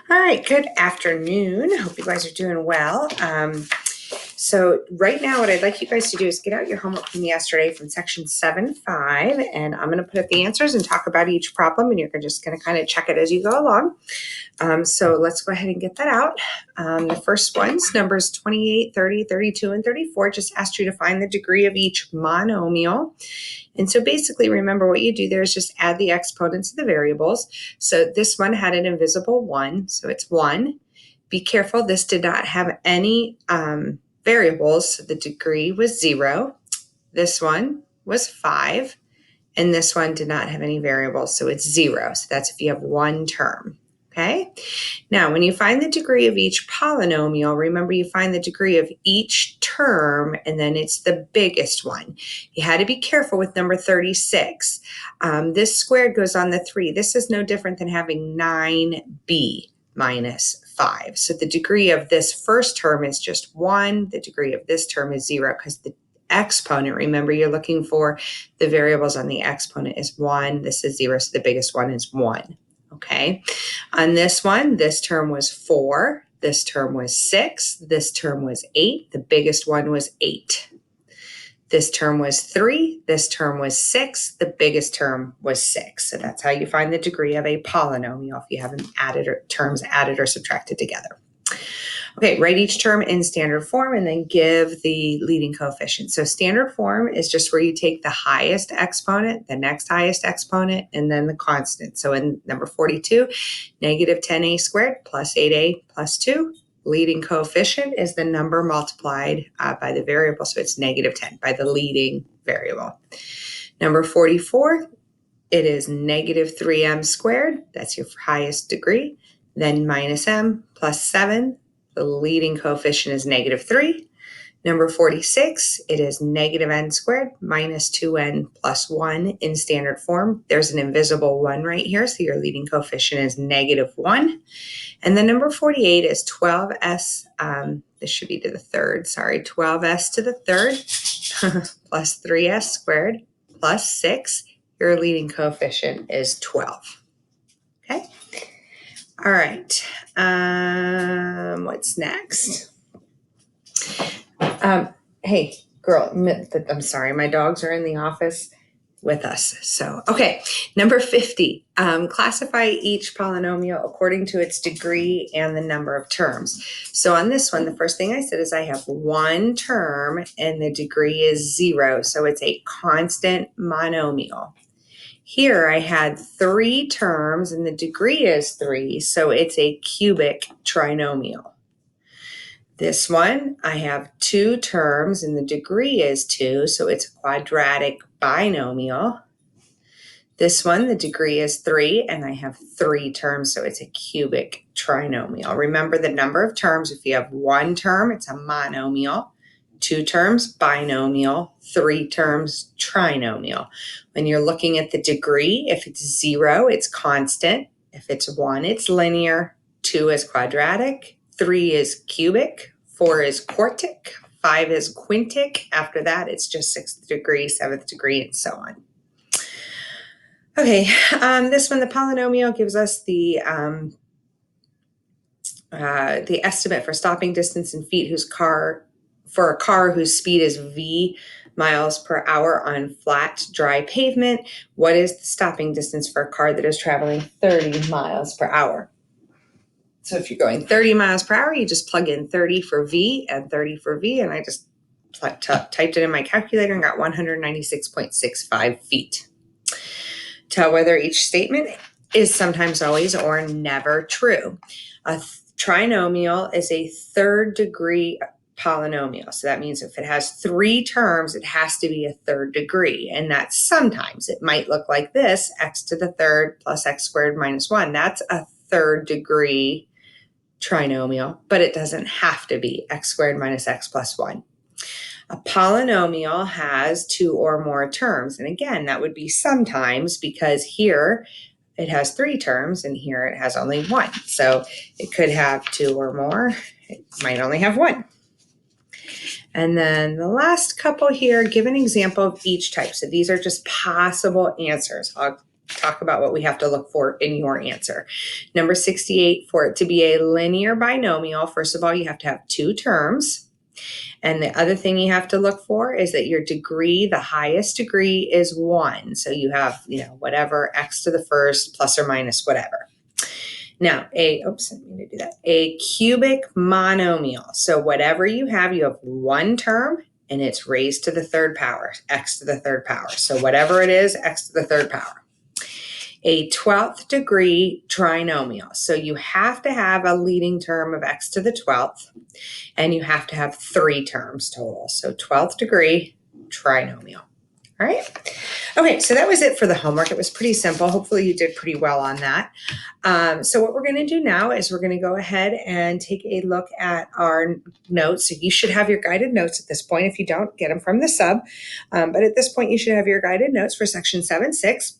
All right, good afternoon. Hope you guys are doing well. So right now what I'd like you guys to do is get out your homework from yesterday from section 7.5, and I'm going to put up the answers and talk about each problem, and you're just going to kind of check it as you go along. So let's go ahead and get that out. The first one's numbers 28, 30, 32, and 34 just asked you to find the degree of each monomial. And so basically, remember what you do there is just add the exponents of the variables. So this one had an invisible 1, so it's 1. Be careful, this did not have any variables, so the degree was 0. This one was 5, and this one did not have any variables, so it's 0. So that's if you have one term. Okay. Now, when you find the degree of each polynomial, remember you find the degree of each term, and then it's the biggest one. You had to be careful with number 36. This squared goes on the 3. This is no different than having 9b minus 5. So the degree of this first term is just 1. The degree of this term is 0 because the exponent, remember you're looking for the variables on the exponent, is 1. This is 0, so the biggest one is 1. Okay, on this one, this term was 4, this term was 6, this term was 8, the biggest one was 8. This term was 3, this term was 6, the biggest term was 6. So that's how you find the degree of a polynomial if you haven't added terms added or subtracted together. Okay, write each term in standard form and then give the leading coefficient. So standard form is just where you take the highest exponent, the next highest exponent, and then the constant. So in number 42, negative 10a squared plus 8a plus 2. Leading coefficient is the number multiplied by the variable, so it's negative 10 by the leading variable. Number 44, it is negative 3m squared. That's your highest degree. Then minus m plus 7. The leading coefficient is negative 3. Number 46, it is negative n squared minus 2n plus 1 in standard form. There's an invisible 1 right here, so your leading coefficient is negative 1. And then number 48 is 12s, this should be to the third, sorry, 12s to the third plus 3s squared plus 6. Your leading coefficient is 12. Okay. All right, what's next? Hey, girl, I'm sorry, my dogs are in the office with us. So, okay, number 50, classify each polynomial according to its degree and the number of terms. So on this one, the first thing I said is I have one term and the degree is 0, so it's a constant monomial. Here I had 3 terms and the degree is 3, so it's a cubic trinomial. This one, I have 2 terms and the degree is 2, so it's a quadratic binomial. This one, the degree is 3, and I have 3 terms, so it's a cubic trinomial. Remember the number of terms. If you have 1 term, it's a monomial. 2 terms, binomial. 3 terms, trinomial. When you're looking at the degree, if it's 0, it's constant. If it's 1, it's linear. 2 is quadratic. 3 is cubic. 4 is quartic. 5 is quintic. After that, it's just 6th degree, 7th degree, and so on. Okay, this one, the polynomial gives us the estimate for stopping distance in feet for a car whose speed is v miles per hour on flat, dry pavement. What is the stopping distance for a car that is traveling 30 miles per hour? So if you're going 30 miles per hour, you just plug in 30 for v and 30 for v, and I just typed it in my calculator and got 196.65 feet. Tell whether each statement is sometimes, always, or never true. A trinomial is a third degree polynomial. So that means if it has 3 terms, it has to be a third degree. And that's sometimes. It might look like this, x to the third plus x squared minus 1. That's a third degree trinomial, but it doesn't have to be x squared minus x plus 1. A polynomial has 2 or more terms. And again, that would be sometimes, because here it has 3 terms and here it has only 1. So it could have 2 or more. It might only have 1. And then the last couple here, give an example of each type. So these are just possible answers. I'll talk about what we have to look for in your answer. Number 68, for it to be a linear binomial, first of all, you have to have two terms. And the other thing you have to look for is that your degree, the highest degree, is 1. So you have, whatever, x to the first plus or minus whatever. Now, I didn't mean to do that. A cubic monomial. So whatever you have one term and it's raised to the third power, x to the third power. So whatever it is, x to the third power. A 12th degree trinomial. So you have to have a leading term of x to the 12th, and you have to have 3 terms total. So 12th degree trinomial. All right. Okay, so that was it for the homework. It was pretty simple. Hopefully you did pretty well on that. So what we're going to do now is we're going to go ahead and take a look at our notes. So you should have your guided notes at this point. If you don't, get them from the sub. But at this point, you should have your guided notes for section 7-6.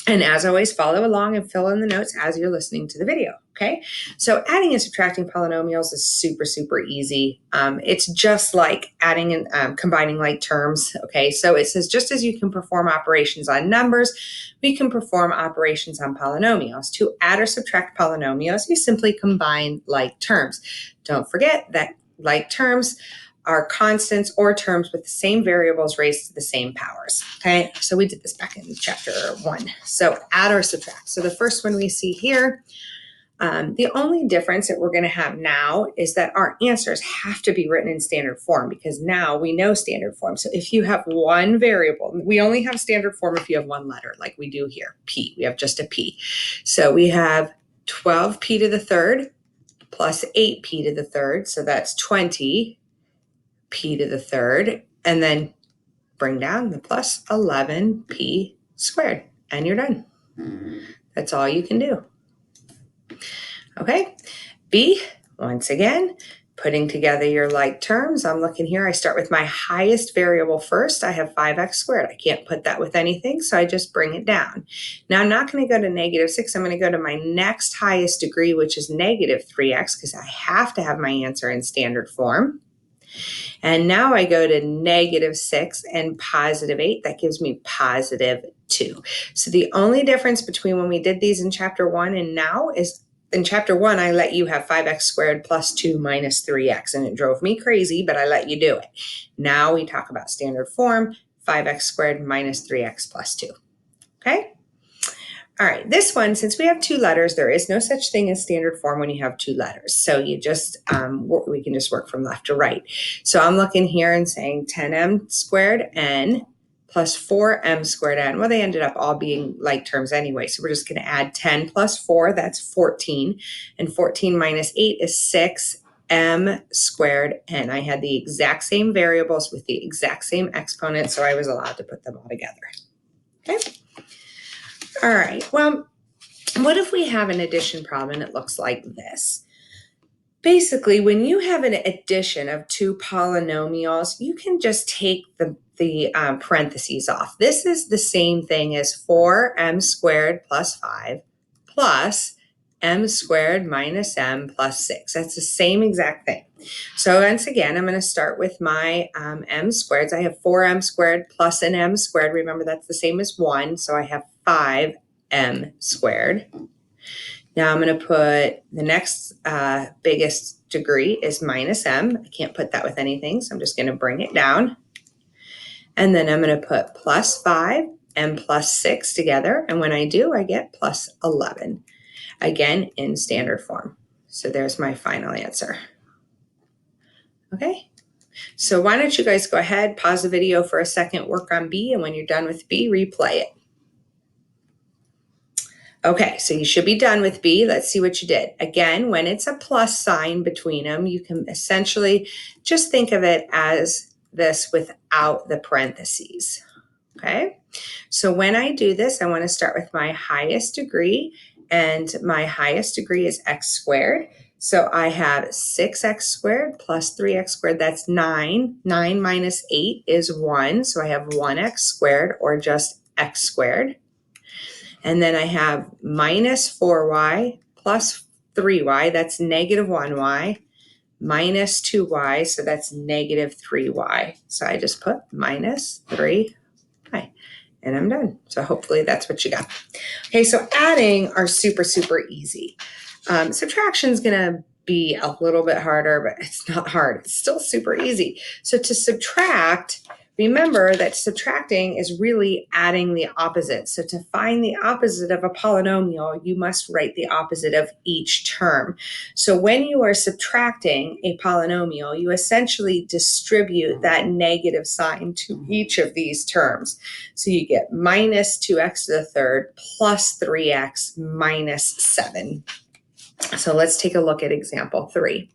And as always, follow along and fill in the notes as you're listening to the video, okay? So adding and subtracting polynomials is super, super easy. It's just like adding and combining like terms, okay? So it says, just as you can perform operations on numbers, we can perform operations on polynomials. To add or subtract polynomials, you simply combine like terms. Don't forget that like terms are constants or terms with the same variables raised to the same powers, okay? So we did this back in chapter 1. So add or subtract. So the first one we see here, the only difference that we're going to have now is that our answers have to be written in standard form, because now we know standard form. So if you have one variable, we only have standard form if you have one letter, like we do here, p. We have just a p. So we have 12p to the third plus 8p to the third. So that's 20 p to the third, and then bring down the plus 11p squared, and you're done. That's all you can do. Okay, B, once again, putting together your like terms. I'm looking here, I start with my highest variable first. I have 5x squared. I can't put that with anything, so I just bring it down. Now I'm not going to go to -6. I'm going to go to my next highest degree, which is -3x, because I have to have my answer in standard form. And now I go to -6 and +8. That gives me +2. So the only difference between when we did these in chapter 1 and now is in chapter 1, I let you have 5x squared plus 2 minus 3x. And it drove me crazy, but I let you do it. Now we talk about standard form, 5x squared minus 3x plus 2. Okay? All right, this one, since we have 2 letters, there is no such thing as standard form when you have 2 letters. So you just, we can just work from left to right. So I'm looking here and saying 10m squared n plus 4m squared n. Well, they ended up all being like terms anyway. So we're just going to add 10 plus 4, that's 14. And 14 minus 8 is 6m squared n. I had the exact same variables with the exact same exponents, so I was allowed to put them all together. Okay. All right, well, what if we have an addition problem and it looks like this? Basically, when you have an addition of 2 polynomials, you can just take the parentheses off. This is the same thing as 4m squared plus 5 plus m squared minus m plus 6. That's the same exact thing. So once again, I'm going to start with my m squareds. I have 4m squared plus an m squared. Remember, that's the same as 1. So I have 5m squared. Now I'm going to put the next biggest degree is minus m. I can't put that with anything, so I'm just going to bring it down. And then I'm going to put plus 5 and plus 6 together. And when I do, I get plus 11. Again, in standard form. So there's my final answer. Okay, so why don't you guys go ahead, pause the video for a second, work on B, and when you're done with B, replay it. Okay, so you should be done with B. Let's see what you did. Again, when it's a plus sign between them, you can essentially just think of it as this without the parentheses. Okay, so when I do this, I want to start with my highest degree, and my highest degree is x squared. So I have 6x squared plus 3x squared, that's 9. 9 minus 8 is 1, so I have 1x squared, or just x squared. And then I have minus 4y plus 3y, that's negative 1y, minus 2y, so that's negative 3y. So I just put minus 3y. And I'm done. So hopefully that's what you got. Okay, so adding are super, super easy. Subtraction is going to be a little bit harder, but it's not hard. It's still super easy. So to subtract, remember that subtracting is really adding the opposite. So to find the opposite of a polynomial, you must write the opposite of each term. So when you are subtracting a polynomial, you essentially distribute that negative sign to each of these terms. So you get minus 2x to the third plus 3x minus 7. So let's take a look at example 3.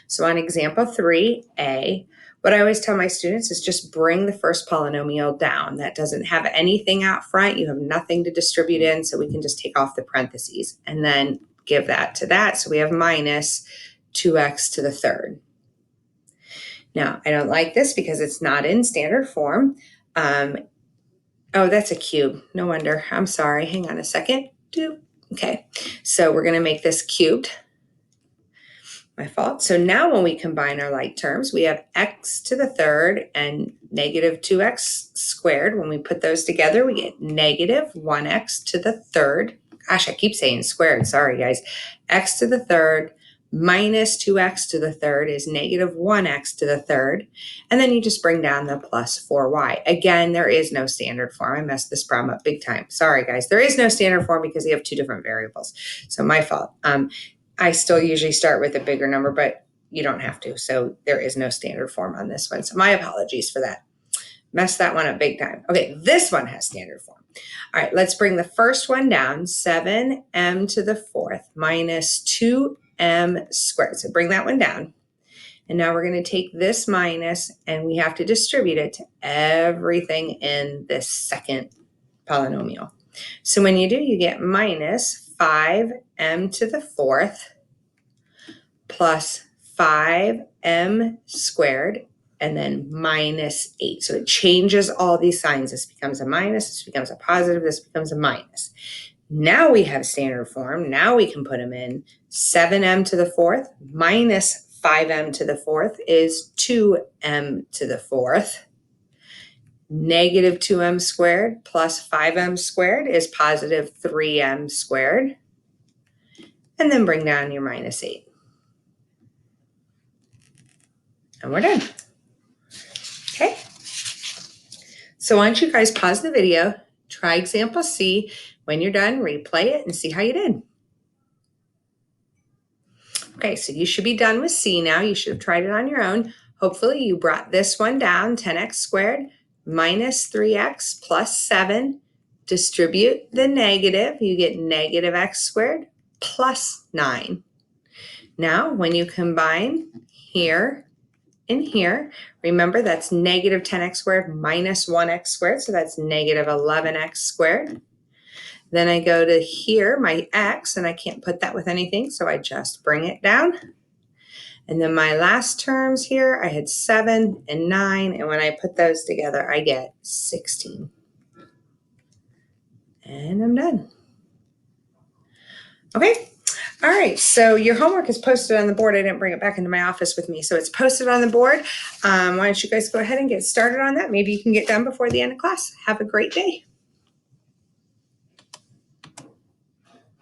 So on example 3a, what I always tell my students is just bring the first polynomial down. That doesn't have anything out front. You have nothing to distribute in, so we can just take off the parentheses and then give that to that. So we have minus 2x to the third. Now, I don't like this because it's not in standard form. Oh, that's a cube. No wonder. I'm sorry. Hang on a second. Okay, so we're going to make this cubed. My fault. So now when we combine our like terms, we have x to the third and negative 2x squared. When we put those together, we get negative 1x to the third. Gosh, I keep saying squared. Sorry, guys. X to the third minus 2x to the third is negative 1x to the third. And then you just bring down the plus 4y. Again, there is no standard form. I messed this problem up big time. Sorry, guys. There is no standard form because we have two different variables. So my fault. I still usually start with a bigger number, but you don't have to. So there is no standard form on this one. So my apologies for that. Messed that one up big time. Okay, this one has standard form. All right, let's bring the first one down. 7m to the fourth minus 2m squared. So bring that one down. And now we're going to take this minus and we have to distribute it to everything in this second polynomial. So when you do, you get minus 5m to the fourth plus 5m squared and then minus 8. So it changes all these signs. This becomes a minus, this becomes a positive, this becomes a minus. Now we have standard form. Now we can put them in. 7m to the fourth minus 5m to the fourth is 2m to the fourth. Negative 2m squared plus 5m squared is positive 3m squared. And then bring down your minus 8. And we're done. Okay. So why don't you guys pause the video, try example C. When you're done, replay it and see how you did. Okay, so you should be done with C now. You should have tried it on your own. Hopefully you brought this one down, 10x squared minus 3x plus 7. Distribute the negative. You get negative x squared plus 9. Now, when you combine here and here, remember that's negative 10x squared minus 1x squared, so that's negative 11x squared. Then I go to here, my x, and I can't put that with anything, so I just bring it down. And then my last terms here, I had 7 and 9, and when I put those together, I get 16. And I'm done. Okay. All right, so your homework is posted on the board. I didn't bring it back into my office with me, so it's posted on the board. Why don't you guys go ahead and get started on that? Maybe you can get done before the end of class. Have a great day.